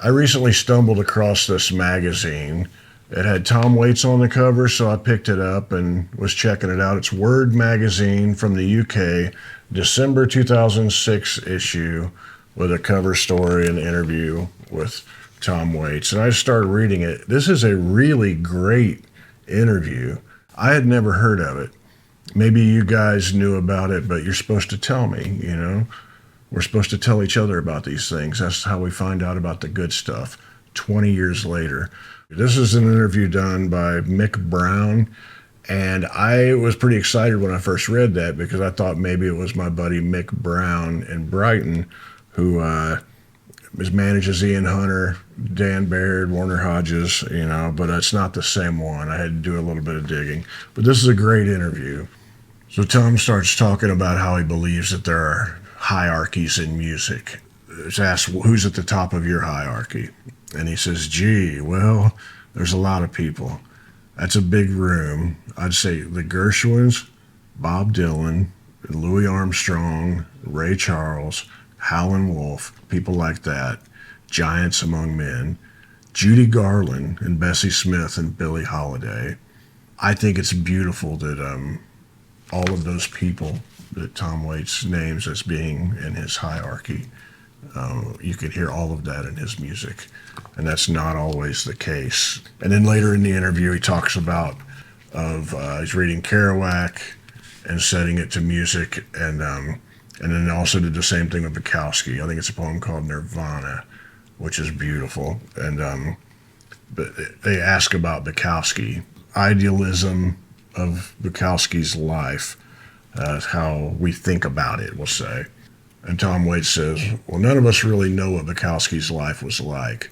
I recently stumbled across this magazine. It had Tom Waits on the cover, so I picked it up and was checking it out. It's Word Magazine from the UK, December 2006 issue, with a cover story and interview with Tom Waits. And I started reading it. This is a really great interview. I had never heard of it. Maybe you guys knew about it, but you're supposed to tell me, you know? We're supposed to tell each other about these things. That's how we find out about the good stuff 20 years later. This is an interview done by Mick Brown, and I was pretty excited when I first read that because I thought maybe it was my buddy Mick Brown in Brighton who manages Ian Hunter, Dan Baird, Warner Hodges, you know, but it's not the same one. I had to do a little bit of digging. But this is a great interview. So Tom starts talking about how he believes that there are hierarchies in music. It's asked, who's at the top of your hierarchy? And he says, gee, well, there's a lot of people. That's a big room. I'd say the Gershwins, Bob Dylan, Louis Armstrong, Ray Charles, Howlin' Wolf, people like that, giants among men, Judy Garland and Bessie Smith and Billie Holiday. I think it's beautiful that all of those people that Tom Waits names as being in his hierarchy, you could hear all of that in his music, and that's not always the case. And then later in the interview, he talks about he's reading Kerouac and setting it to music, and then also did the same thing with Bukowski. I think it's a poem called Nirvana, which is beautiful. And but they ask about Bukowski, idealism of Bukowski's life. How we think about it, we'll say. And Tom Waits says, well, none of us really know what Bukowski's life was like.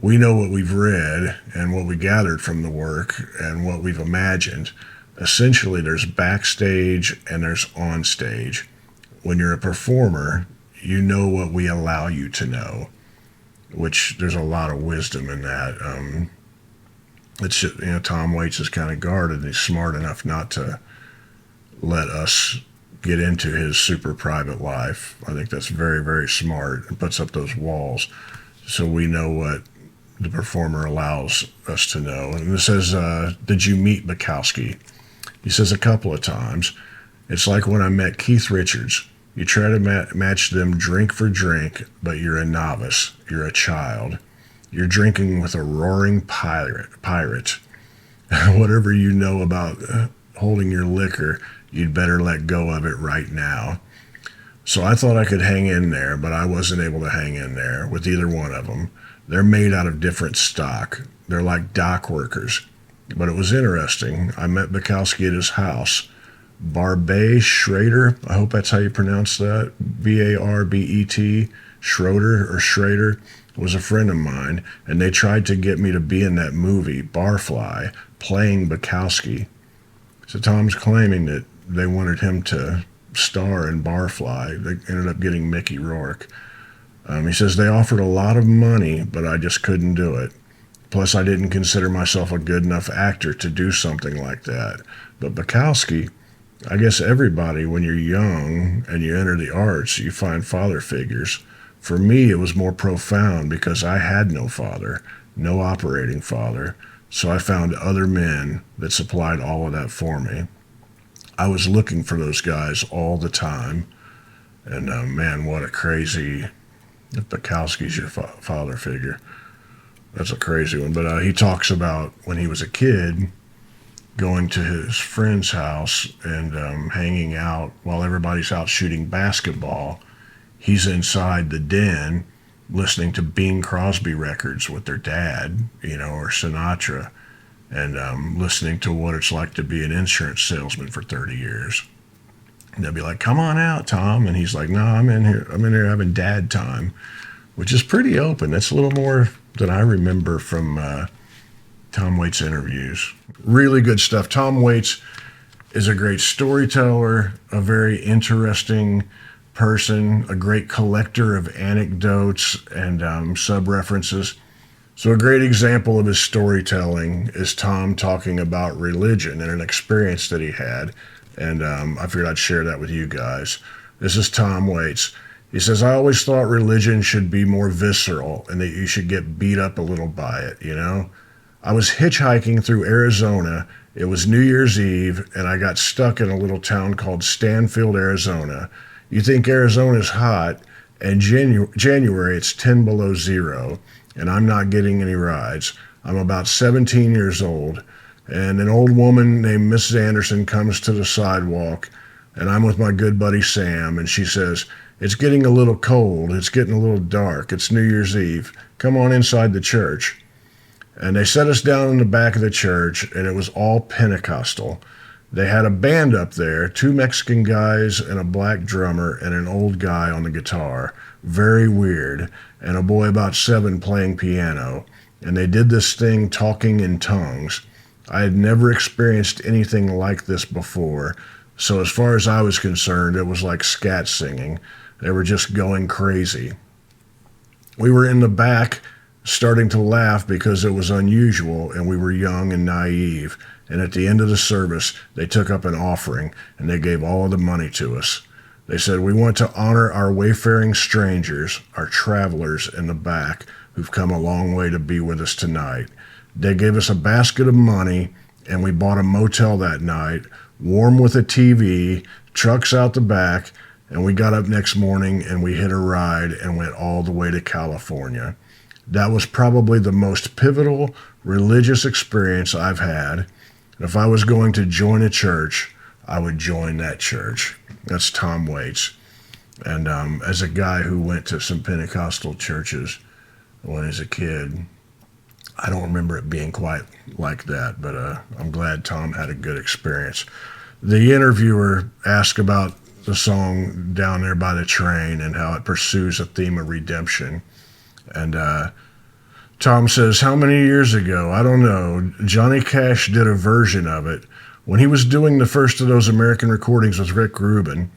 We know what we've read and what we gathered from the work and what we've imagined. Essentially, there's backstage and there's onstage. When you're a performer, you know what we allow you to know, which there's a lot of wisdom in that. It's, you know, Tom Waits is kind of guarded and he's smart enough not to let us get into his super private life. I think that's very, very smart. It puts up those walls so we know what the performer allows us to know. And this says, did you meet Bukowski? He says a couple of times. It's like when I met Keith Richards. You try to match them drink for drink, but you're a novice. You're a child. You're drinking with a roaring pirate. Whatever you know about holding your liquor, you'd better let go of it right now. So I thought I could hang in there, but I wasn't able to hang in there with either one of them. They're made out of different stock. They're like dock workers. But it was interesting. I met Bukowski at his house. Barbet Schrader, I hope that's how you pronounce that, Barbet, Schrader, was a friend of mine, and they tried to get me to be in that movie, Barfly, playing Bukowski. So Tom's claiming that they wanted him to star in Barfly. They ended up getting Mickey Rourke. He says they offered a lot of money, but I just couldn't do it. Plus, I didn't consider myself a good enough actor to do something like that. But Bukowski, I guess everybody, when you're young and you enter the arts, you find father figures. For me, it was more profound because I had no father, no operating father. So I found other men that supplied all of that for me. I was looking for those guys all the time. And man, what a crazy, if Bukowski's your father figure. That's a crazy one. But he talks about when he was a kid, going to his friend's house and hanging out while everybody's out shooting basketball. He's inside the den listening to Bing Crosby records with their dad, you know, or Sinatra, and listening to what it's like to be an insurance salesman for 30 years. And they'll be like, come on out, Tom. And he's like, no, I'm in here having dad time, which is pretty open. That's a little more than I remember from Tom Waits interviews. Really good stuff. Tom Waits is a great storyteller, a very interesting person, a great collector of anecdotes and sub-references. So a great example of his storytelling is Tom talking about religion and an experience that he had. And I figured I'd share that with you guys. This is Tom Waits. He says, I always thought religion should be more visceral and that you should get beat up a little by it, you know? I was hitchhiking through Arizona. It was New Year's Eve, and I got stuck in a little town called Stanfield, Arizona. You think Arizona's hot, and January it's 10 below zero, and I'm not getting any rides. I'm about 17 years old, and an old woman named Mrs. Anderson comes to the sidewalk, and I'm with my good buddy Sam, and she says, it's getting a little cold. It's getting a little dark. It's New Year's Eve. Come on inside the church. And they set us down in the back of the church, and it was all Pentecostal. They had a band up there, 2 Mexican guys and a black drummer and an old guy on the guitar. Very weird. And a boy about 7 playing piano. And they did this thing talking in tongues. I had never experienced anything like this before. So as far as I was concerned, it was like scat singing. They were just going crazy. We were in the back starting to laugh because it was unusual and we were young and naive. And at the end of the service, they took up an offering and they gave all of the money to us. They said, we want to honor our wayfaring strangers, our travelers in the back who've come a long way to be with us tonight. They gave us a basket of money and we bought a motel that night, warm with a TV, trucks out the back, and we got up next morning and we hit a ride and went all the way to California. That was probably the most pivotal religious experience I've had. If I was going to join a church, I would join that church. That's Tom Waits. And as a guy who went to some Pentecostal churches when I was a kid, I don't remember it being quite like that, but I'm glad Tom had a good experience. The interviewer asked about the song Down There by the Train and how it pursues a theme of redemption. And Tom says, how many years ago? I don't know. Johnny Cash did a version of it. When he was doing the first of those American recordings with Rick Rubin,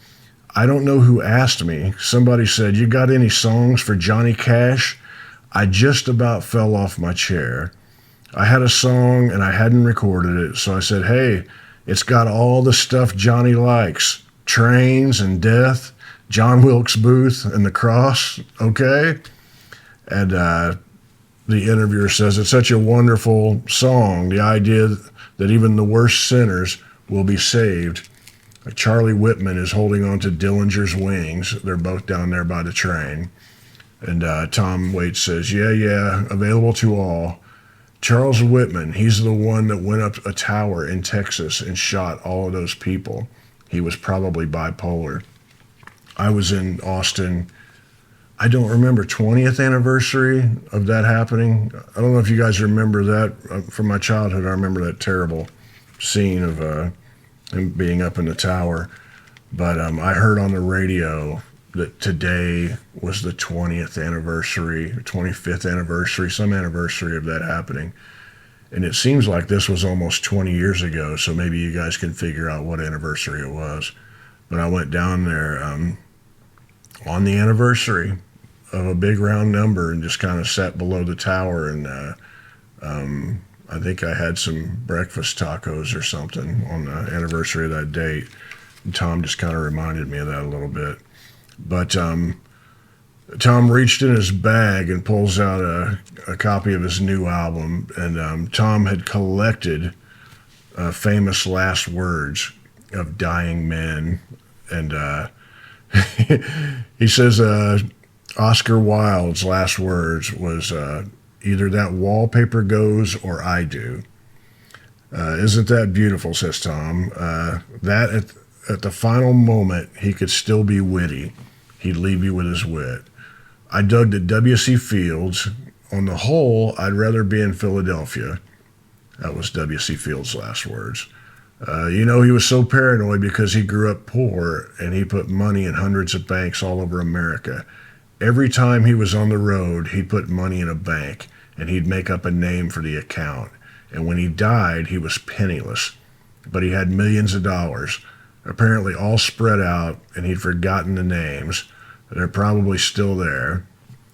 I don't know who asked me. Somebody said, you got any songs for Johnny Cash? I just about fell off my chair. I had a song and I hadn't recorded it, so I said, hey, it's got all the stuff Johnny likes. Trains and death, John Wilkes Booth and the cross, okay? And the interviewer says, it's such a wonderful song, the idea that even the worst sinners will be saved. Charlie Whitman is holding on to Dillinger's wings. They're both down there by the train. And Tom Waits says, yeah, available to all. Charles Whitman, he's the one that went up a tower in Texas and shot all of those people. He was probably bipolar. I was in Austin, I don't remember, 20th anniversary of that happening. I don't know if you guys remember that. From my childhood, I remember that terrible scene of him being up in the tower. But I heard on the radio that today was the 20th anniversary, or 25th anniversary, some anniversary of that happening. And it seems like this was almost 20 years ago, so maybe you guys can figure out what anniversary it was. But I went down there on the anniversary of a big round number and just kind of sat below the tower. And I think I had some breakfast tacos or something on the anniversary of that date. And Tom just kind of reminded me of that a little bit. But Tom reached in his bag and pulls out a copy of his new album. And Tom had collected famous last words of dying men. And he says Oscar Wilde's last words was either that wallpaper goes or I do. Isn't that beautiful, says Tom. That at the final moment, he could still be witty. He'd leave you with his wit. I dug at W.C. Fields. On the whole, I'd rather be in Philadelphia. That was W.C. Fields' last words. He was so paranoid because he grew up poor and he put money in hundreds of banks all over America. Every time he was on the road, he'd put money in a bank and he'd make up a name for the account. And when he died, he was penniless, but he had millions of dollars, apparently all spread out, and he'd forgotten the names. They're probably still there.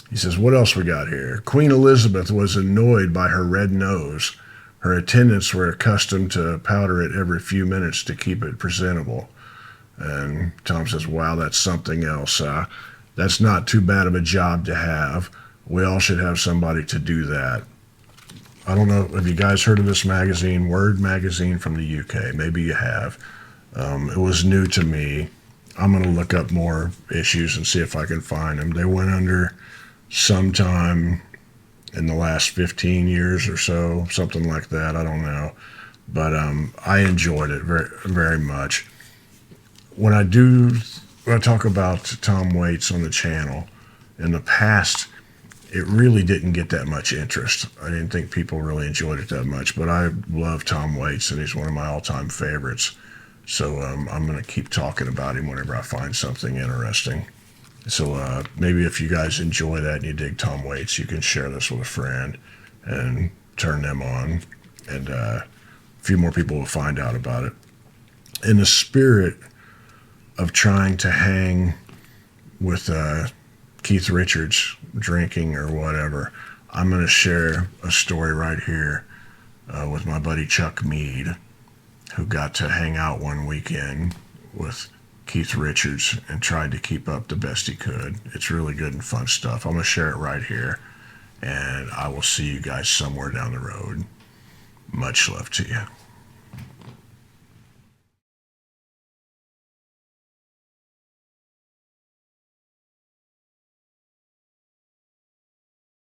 He says, what else we got here? Queen Elizabeth was annoyed by her red nose. Her attendants were accustomed to powder it every few minutes to keep it presentable. And Tom says, wow, that's something else. that's not too bad of a job to have. We all should have somebody to do that. I don't know, have you guys heard of this magazine, Word Magazine from the UK? Maybe you have. It was new to me. I'm going to look up more issues and see if I can find them. They went under sometime in the last 15 years or so, something like that. I don't know. But I enjoyed it very, very much. When I talk about Tom Waits on the channel, in the past, it really didn't get that much interest. I didn't think people really enjoyed it that much, but I love Tom Waits, and he's one of my all-time favorites. So I'm going to keep talking about him whenever I find something interesting. So maybe if you guys enjoy that and you dig Tom Waits, you can share this with a friend and turn them on, and a few more people will find out about it. In the spirit of trying to hang with Keith Richards drinking or whatever, I'm going to share a story right here with my buddy Chuck Mead, who got to hang out one weekend with Keith Richards and tried to keep up the best he could. It's really good and fun stuff. I'm going to share it right here, and I will see you guys somewhere down the road. Much love to you.